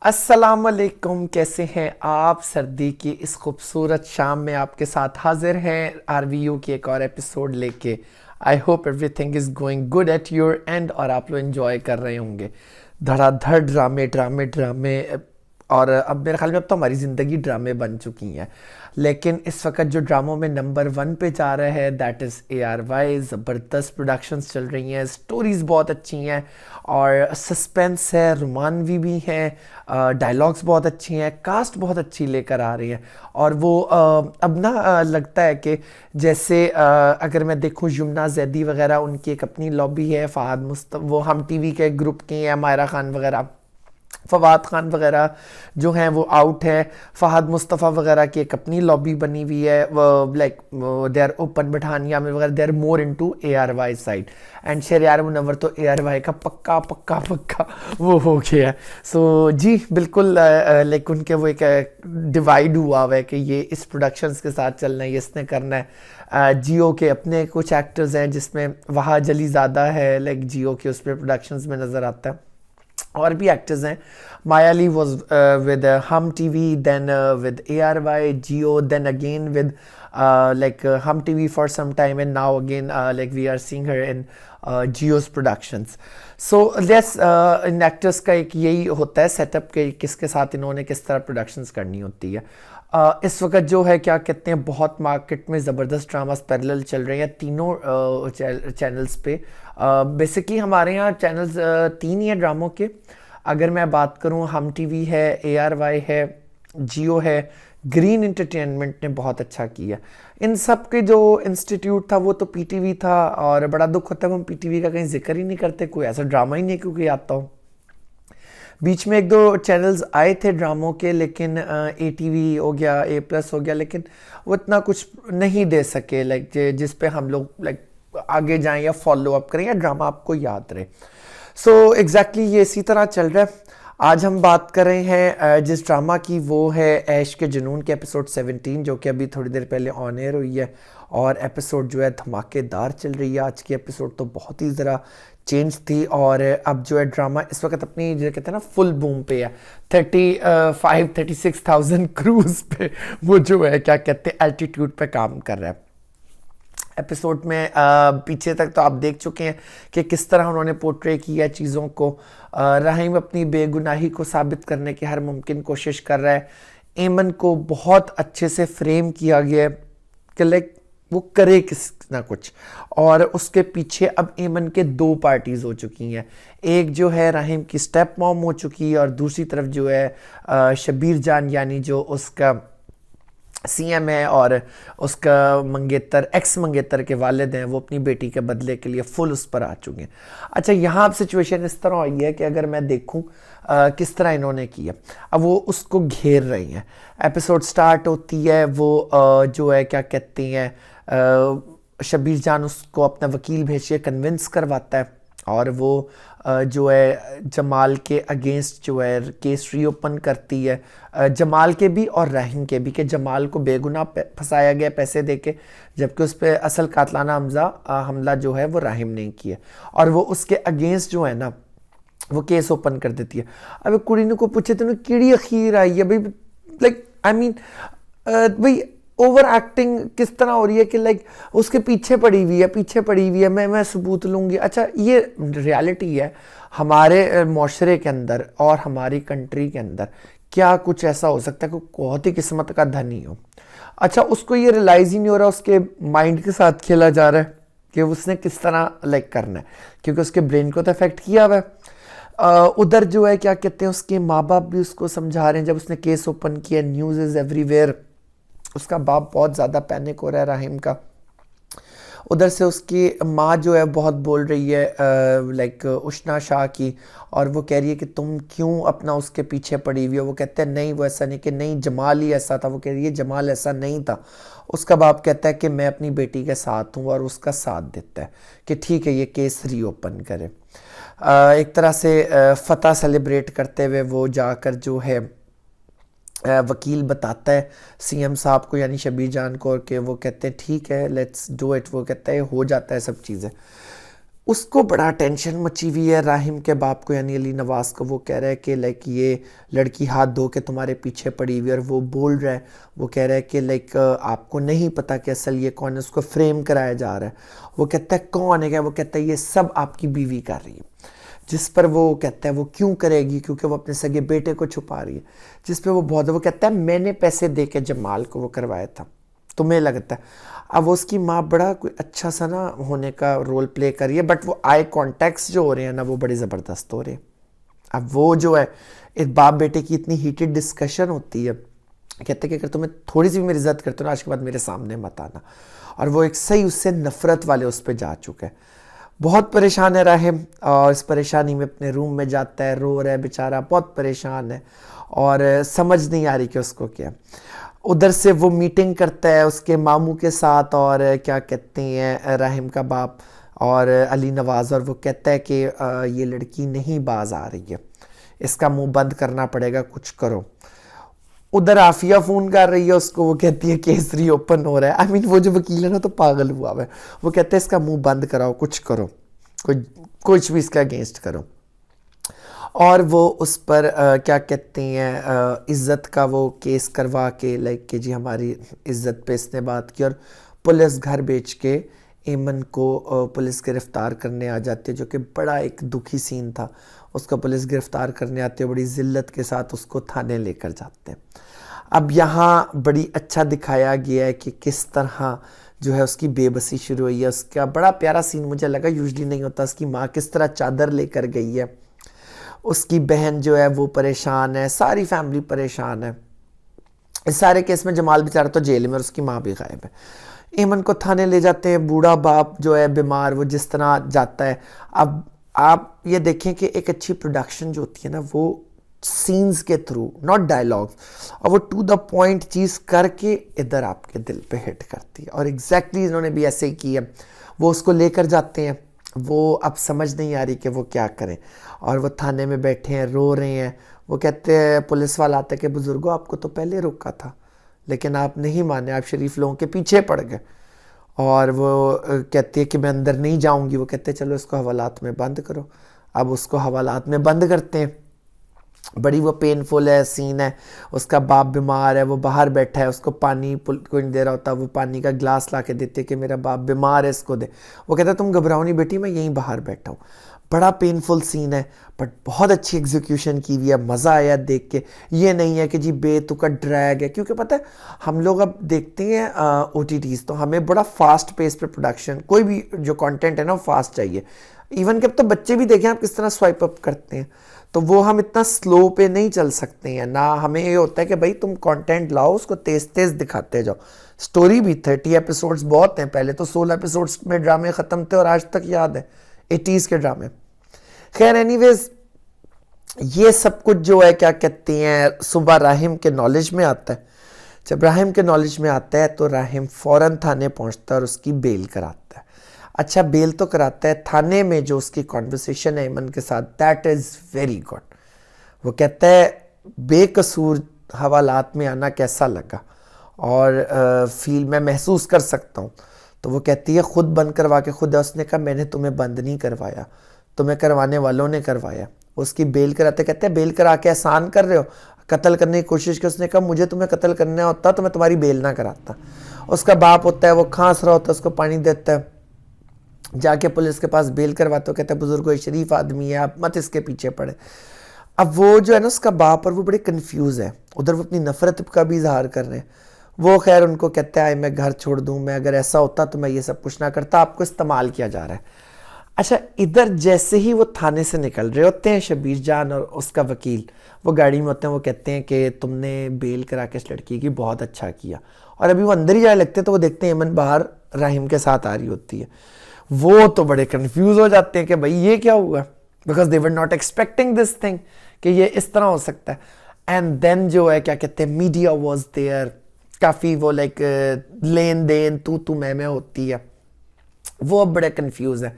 अस्सलामुअलैकुम, कैसे हैं आप? सर्दी की इस खूबसूरत शाम में आपके साथ हाजिर हैं आरवीयू की एक और एपिसोड लेके। I hope everything is going good at your and और आप लोग एंजॉय कर रहे होंगे। धड़ाधड़ ड्रामे ड्रामे ड्रामे। और अब मेरे ख्याल में अब तो हमारी ज़िंदगी ड्रामे बन चुकी हैं। लेकिन इस वक्त जो ड्रामों में नंबर वन पे जा रहा है दैट इज़ ARY। ज़बरदस्त प्रोडक्शंस चल रही हैं, स्टोरीज़ बहुत अच्छी हैं और सस्पेंस है, रोमानवी भी हैं, डायलॉग्स बहुत अच्छी हैं, कास्ट बहुत अच्छी लेकर आ रही है। और वो अब ना लगता है कि जैसे अगर मैं देखूं यमुना जैदी वगैरह, उनकी एक अपनी लॉबी है, फहद मुस्तफ़ा वो हम टीवी के ग्रुप की हैं, मायरा खान वगैरह, फवाद खान वगैरह जो हैं वो आउट है। फहद मुस्तफ़ा वगैरह की एक अपनी लॉबी बनी हुई है, वो like they are open Pathania में वगैरह, they are more into ARY side. And Shahryar Munawwar तो ARY का पक्का पक्का पक्का वो हो गया है। सो जी बिल्कुल, लाइक उनके वो एक डिवाइड हुआ हुआ है कि ये इस प्रोडक्शंस के साथ चलना है, ये इसने करना है। जियो के अपने कुछ एक्टर्स हैं जिसमें वहाज अली ज़्यादा है, लाइक जियो के उस पर प्रोडक्शंस में नज़र आता है। और भी एक्टर्स हैं, मायाली वॉज विद हम TV, then with ARY, Jio, then again with like हम TV for some time and now again like we are seeing her in जियो's productions. So yes, in actors का एक यही होता है सेटअप के किसके साथ इन्होंने किस तरह प्रोडक्शंस करनी होती है। इस वक्त जो है क्या कहते हैं, बहुत मार्केट में ज़बरदस्त ड्रामास पैरेलल चल रहे हैं तीनों चैनल्स पे। बेसिकली हमारे यहाँ चैनल्स तीन ही हैं ड्रामों के। अगर मैं बात करूँ, हम टीवी है, ARY है, जियो है, ग्रीन एंटरटेनमेंट ने बहुत अच्छा किया। इन सब के जो इंस्टीट्यूट था वो तो PTV था, और बड़ा दुख होता है हम PTV का कहीं जिक्र ही नहीं करते, कोई ऐसा ड्रामा ही नहीं क्योंकि आता हो। बीच में एक दो चैनल्स आए थे ड्रामों के, लेकिन ATV हो गया, A+ हो गया, लेकिन वो इतना कुछ नहीं दे सके लाइक जिस पे हम लोग लाइक आगे जाएं या फॉलो अप करें या ड्रामा आपको याद रहे। सो एग्जैक्टली ये इसी तरह चल रहा है। आज हम बात कर रहे हैं जिस ड्रामा की, वो है ऐश के जुनून के एपिसोड 17, जो कि अभी थोड़ी देर पहले ऑन एयर हुई है। और एपिसोड जो है धमाकेदार चल रही है। आज की एपिसोड तो बहुत ही ज़रा चेंज थी, और अब जो है ड्रामा इस वक्त अपनी जो कहते हैं ना फुल बूम पे है। 36,000 क्रूज पे वो जो है क्या कहते हैं एल्टीट्यूड पे काम कर रहा है। एपिसोड में पीछे तक तो आप देख चुके हैं कि किस तरह उन्होंने पोर्ट्रे किया चीज़ों को। रहीम अपनी बेगुनाही को साबित करने की हर मुमकिन कोशिश कर रहा है। एमन को बहुत अच्छे से फ्रेम किया गया है कि लाइक वो करे किस ना कुछ, और उसके पीछे अब एमन के दो पार्टीज हो चुकी हैं। एक जो है रहीम की स्टेप मॉम हो चुकी है, और दूसरी तरफ जो है शबीर जान यानी जो उसका CM है और उसका मंगेतर एक्स मंगेतर के वालिद हैं, वो अपनी बेटी के बदले के लिए फुल उस पर आ चुके हैं। अच्छा, यहाँ अब सिचुएशन इस तरह हुई है कि अगर मैं देखूँ किस तरह इन्होंने किया, अब वो उसको घेर रही हैं। एपिसोड स्टार्ट होती है, वो जो है क्या कहती हैं, शबीर जान उसको अपना वकील भेज के कन्विंस करवाता है, और वो जो है जमाल के अगेंस्ट जो है केस रीओपन करती है, जमाल के भी और रहीम के भी, कि जमाल को बेगुनाह फंसाया गया पैसे देके, जबकि उस पर असल कातलाना हमला जो है वो रहीम ने किया, और वो उसके अगेंस्ट जो है ना वो केस ओपन कर देती है। अब कुड़ी ने को पूछे तेन किड़ी अखीर आई है भाई, लाइक आई मीन भाई ओवर एक्टिंग किस तरह हो रही है कि लाइक उसके पीछे पड़ी हुई है, पीछे पड़ी हुई है, मैं सबूत लूँगी। अच्छा, ये रियलिटी है हमारे माशरे के अंदर और हमारी कंट्री के अंदर। क्या कुछ ऐसा हो सकता है कि बहुत ही किस्मत का धनी हो। अच्छा, उसको ये रियलाइज़ ही नहीं हो रहा, उसके माइंड के साथ खेला जा रहा है कि उसने किस तरह लाइक करना है, क्योंकि उसके ब्रेन को तो इफेक्ट किया हुआ है। उधर जो है क्या कहते हैं, उसके माँ बाप भी उसको समझा रहे हैं। जब उसने केस ओपन किया, न्यूज़ इज़ एवरीवेयर, उसका बाप बहुत ज़्यादा पैनिक हो रहा है रहीम का। उधर से उसकी माँ जो है बहुत बोल रही है लाइक उशना शाह की, और वो कह रही है कि तुम क्यों अपना उसके पीछे पड़ी हुई हो। वो कहते हैं नहीं, वो ऐसा नहीं, कि नहीं जमाल ही ऐसा था। वो कह रही है जमाल ऐसा नहीं था। उसका बाप कहता है कि मैं अपनी बेटी के साथ हूँ, और उसका साथ देता है कि ठीक है ये केस रीओपन करे। एक तरह से फतह सेलिब्रेट करते हुए वो जाकर जो है वकील बताता है CM साहब को यानी शबीर जान को, कि वो कहते हैं ठीक है लेट्स डू इट। वो कहता है हो जाता है सब चीज़ें। उसको बड़ा टेंशन मची हुई है राहिम के बाप को, यानी अली नवाज को। वो कह रहा है कि लाइक ये लड़की हाथ धो के तुम्हारे पीछे पड़ी हुई है, और वो बोल रहा है, वो कह रहा है कि लाइक आपको नहीं पता कि असल ये कौन है, उसको फ्रेम कराया जा रहा है। वो कहता है कौन है क्या? वो कहता है ये सब आपकी बीवी कर रही है। जिस पर वो कहता है वो क्यों करेगी, क्योंकि वो अपने सगे बेटे को छुपा रही है। जिस पे वो बहुत, वो कहता है मैंने पैसे दे के जमाल को वो करवाया था, तुम्हें लगता है। अब उसकी माँ बड़ा कोई अच्छा सा ना होने का रोल प्ले कर रही है, बट वो आई कॉन्टेक्ट्स जो हो रहे हैं ना वो बड़े ज़बरदस्त हो रहे हैं। अब वो जो है एक बाप बेटे की इतनी हीटेड डिस्कशन होती है, कहते कि अगर तुम्हें थोड़ी सी भी मेरी इज्जत करते हो ना, आज के बाद मेरे सामने मत आना। और वो एक सही उससे नफरत वाले उस पर जा चुका है। बहुत परेशान है राहिम, और इस परेशानी में अपने रूम में जाता है, रो रहा है बेचारा, बहुत परेशान है और समझ नहीं आ रही कि उसको क्या। उधर से वो मीटिंग करता है उसके मामू के साथ, और क्या कहते हैं राहिम का बाप और अली नवाज, और वो कहता है कि ये लड़की नहीं बाज आ रही है, इसका मुंह बंद करना पड़ेगा, कुछ करो। उधर आफिया फ़ोन कर रही है उसको, वो कहती है केस रीओपन हो रहा है। आई मीन वो जो वकील है ना तो पागल हुआ है। वो कहते हैं इसका मुंह बंद कराओ, कुछ करो, कुछ भी इसका अगेंस्ट करो। और वो उस पर क्या कहते हैं इज़्ज़त का वो केस करवा के, लाइक कि जी हमारी इज़्ज़त पे इसने बात की, और पुलिस घर बेच के एमन को पुलिस गिरफ़्तार करने आ जाती है, जो कि बड़ा एक दुखी सीन था। उसको पुलिस गिरफ़्तार करने आते हैं, बड़ी ज़िल्लत के साथ उसको थाने लेकर जाते हैं। अब यहाँ बड़ी अच्छा दिखाया गया है कि किस तरह जो है उसकी बेबसी शुरू हुई है। उसका बड़ा प्यारा सीन मुझे लगा, यूजली नहीं होता। उसकी माँ किस तरह चादर लेकर गई है, उसकी बहन जो है वो परेशान है, सारी फैमिली परेशान है। इस सारे केस में जमाल बेचारा तो जेल में और उसकी माँ भी गायब है। एमन को थाने ले जाते हैं, बूढ़ा बाप जो है बीमार, वो जिस तरह जाता है। अब आप ये देखें कि एक अच्छी प्रोडक्शन जो होती है ना वो सीन्स के थ्रू, नॉट डायलॉग्स, और वो टू द पॉइंट चीज़ करके इधर आपके दिल पे हिट करती है। और एग्जैक्टली इन्होंने भी ऐसे ही किया। वो उसको लेकर जाते हैं, वो अब समझ नहीं आ रही कि वो क्या करें, और वो थाने में बैठे हैं, रो रहे हैं। वो कहते हैं, पुलिस वाला आता है कि बुजुर्गो आपको तो पहले रोका था, लेकिन आप नहीं माने, आप शरीफ लोगों के पीछे पड़ गए। और वो कहती है कि मैं अंदर नहीं जाऊंगी। वो कहते हैं चलो इसको हवालात में बंद करो। अब उसको हवालात में बंद करते हैं। बड़ी वो पेनफुल है सीन है। उसका बाप बीमार है, वो बाहर बैठा है, उसको पानी कोई नहीं दे रहा होता। वो पानी का ग्लास ला के देते कि मेरा बाप बीमार है, इसको दे। वो कहता है तुम घबराओ नहीं बेटी, मैं यहीं बाहर बैठा हूँ। बड़ा पेनफुल सीन है, बट बहुत अच्छी एग्जीक्यूशन की हुई है, मज़ा आया देख के। ये नहीं है कि जी बेतुका ड्रैग है, क्योंकि पता है हम लोग अब देखते हैं OTTs, तो हमें बड़ा फास्ट पेस पे प्रोडक्शन, कोई भी जो कंटेंट है ना फास्ट चाहिए। इवन कि अब तो बच्चे भी देखें आप किस तरह स्वाइप अप करते हैं, तो वो हम इतना स्लो पे नहीं चल सकते हैं ना। हमें ये होता है कि भाई तुम कंटेंट लाओ, उसको तेज तेज दिखाते जाओ। स्टोरी भी 30 एपिसोड्स बहुत हैं, पहले तो 16 एपिसोड्स में ड्रामे ख़त्म थे, और आज तक याद है 80s के ड्रामे। खैर एनीवेज, ये सब कुछ जो है क्या कहते हैं सुबह राहिम के नॉलेज में आता है। जब राहिम के नॉलेज में आता है तो राहिम फ़ौरन थाने पहुंचता है और उसकी बेल कराता है। अच्छा बेल तो कराता है, थाने में जो उसकी कॉन्वर्सेशन है एमन के साथ, दैट इज़ वेरी गुड। वो कहता है बेकसूर हवालात में आना कैसा लगा, और फील मैं महसूस कर सकता हूँ। तो वो कहती है खुद बंद करवा के खुद है। उसने कहा मैंने तुम्हें बंद नहीं करवाया, तुम्हें करवाने वालों ने करवाया। उसकी बेल कराते, कहते हैं बेल करा के एहसान कर रहे हो, कत्ल करने की कोशिश की। उसने कहा मुझे तुम्हें कत्ल करना होता तो मैं तुम्हारी बेल ना कराता। उसका बाप होता है, वो खांस रहा होता है, उसको पानी देता है, जाके पुलिस के पास बेल करवाते हो। कहते हैं बुजुर्ग कोई शरीफ आदमी है, आप मत इसके पीछे पड़े। अब वो जो है ना उसका बाप, और वो बड़े कंफ्यूज है। उधर वो अपनी नफरत का भी इजहार कर रहे हैं। वो खैर उनको कहता है मैं घर छोड़ दूं, मैं अगर ऐसा होता तो मैं ये सब कुछ ना करता, आपको इस्तेमाल किया जा रहा है। अच्छा इधर जैसे ही वो थाने से निकल रहे होते हैं, शबीर जान और उसका वकील वो गाड़ी में होते हैं। वो कहते हैं कि तुमने बेल करा के इस लड़की की बहुत अच्छा किया। और अभी वो अंदर ही जाने लगते हैं तो वो देखते हैं एमन बाहर राहिम के साथ आ रही होती है। वो तो बड़े कंफ्यूज हो जाते हैं कि भाई ये क्या हुआ, because they were not expecting this thing कि ये इस तरह हो सकता है। एंड देन जो है क्या कहते हैं मीडिया वॉज देयर, काफ़ी वो लाइक लेन देन तू मैं होती है। वो अब बड़े कंफ्यूज है।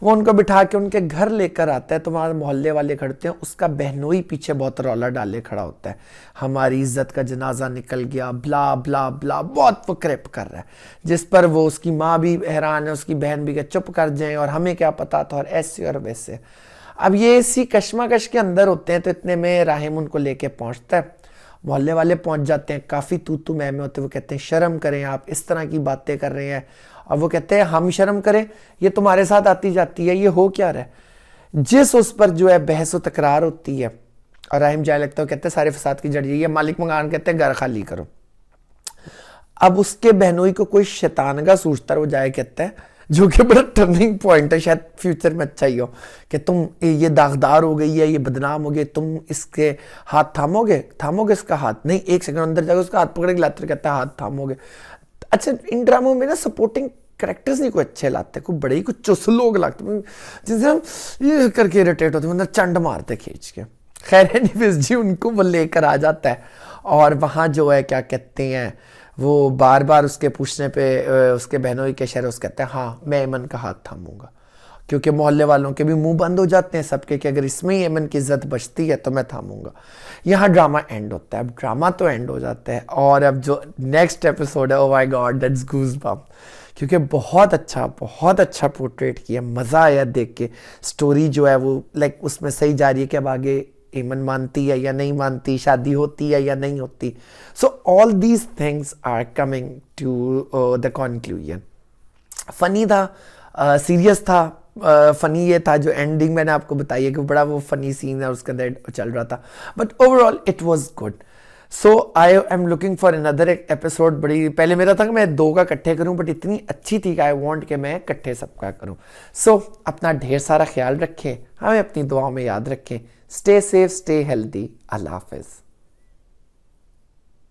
वो उनको बिठा के उनके घर लेकर आता है, तो वहाँ मोहल्ले वाले खड़ते हैं, उसका बहनोई पीछे बहुत रौला डाले खड़ा होता है, हमारी इज्जत का जनाजा निकल गया, ब्ला ब्ला ब्ला, बहुत वो क्रेप कर रहा है, जिस पर वो उसकी माँ भी हैरान है, उसकी बहन भी, चुप कर जाए और हमें क्या पता था, और ऐसे और वैसे। अब ये इसी कश्मकश के अंदर होते हैं, तो इतने में राहिम उनको लेके पहुंचता है, मोहल्ले वाले पहुंच जाते हैं, काफ़ी तू तू मैं होते, वो कहते हैं शर्म करें, आप इस तरह की बातें कर रहे हैं। और वो कहते हैं हम शर्म करें, ये तुम्हारे साथ आती जाती है, ये हो क्या रहा है। जिस उस पर जो है बहस व तकरार होती है, और राहिम जाए लगता है, कहते हैं सारे फसाद की जड़ यही है, मालिक मकान कहते हैं घर खाली करो। अब उसके बहनोई को कोई शैतान का सूझता है, वो जाए कहता है, जो कि बड़ा टर्निंग पॉइंट है, शायद फ्यूचर में अच्छा ही हो, कि तुम ये दागदार हो गई है, ये बदनाम हो गई, तुम इसके हाथ थामोगे इसका हाथ नहीं, एक सेकंड अंदर जाकर उसका हाथ पकड़ के लाते, कहता है हाथ थामोगे। अच्छा, इन ड्रामों में ना सपोर्टिंग करेक्टर्स नहीं कोई अच्छे लाते, कोई बड़े ही कुछ चुस्त लोग लगते, जिनसे हम ये करके इरिटेट होते, मतलब चंड मारते खींच के। खैर एनीवेज जी, उनको वो लेकर आ जाता है, और वहाँ जो है क्या कहते हैं, वो बार बार उसके पूछने पे उसके बहनों के शहर उस कहते हैं हाँ मैं ऐमन का हाथ थामूंगा, क्योंकि मोहल्ले वालों के भी मुंह बंद हो जाते हैं सबके कि अगर इसमें ही ऐमन की इज्जत बचती है तो मैं थामूंगा। यहाँ ड्रामा एंड होता है। अब ड्रामा तो एंड हो जाता है, और अब जो नेक्स्ट एपिसोड है, oh my God that's goosebump, क्योंकि बहुत अच्छा पोर्ट्रेट किया, मज़ा आया देख के। स्टोरी जो है वो लाइक उसमें सही जा रही है कि अब आगे ऐमन मानती है या नहीं मानती, शादी होती है या नहीं होती। So all these things are coming to the conclusion. Funny था, सीरियस था, फनी ये था जो एंडिंग मैंने आपको बताई है कि बड़ा वो फनी सीन है उसके अंदर चल रहा था, but overall it was good. So I am looking for another episode. बड़ी पहले मेरा था कि मैं 2 का इकट्ठे करूं, बट इतनी अच्छी थी कि आई वांट कि मैं इकट्ठे सबका करूं। सो अपना ढेर सारा ख्याल रखें, हमें अपनी दुआओं में याद रखें। Stay safe, stay healthy. अल्लाह हाफिज़।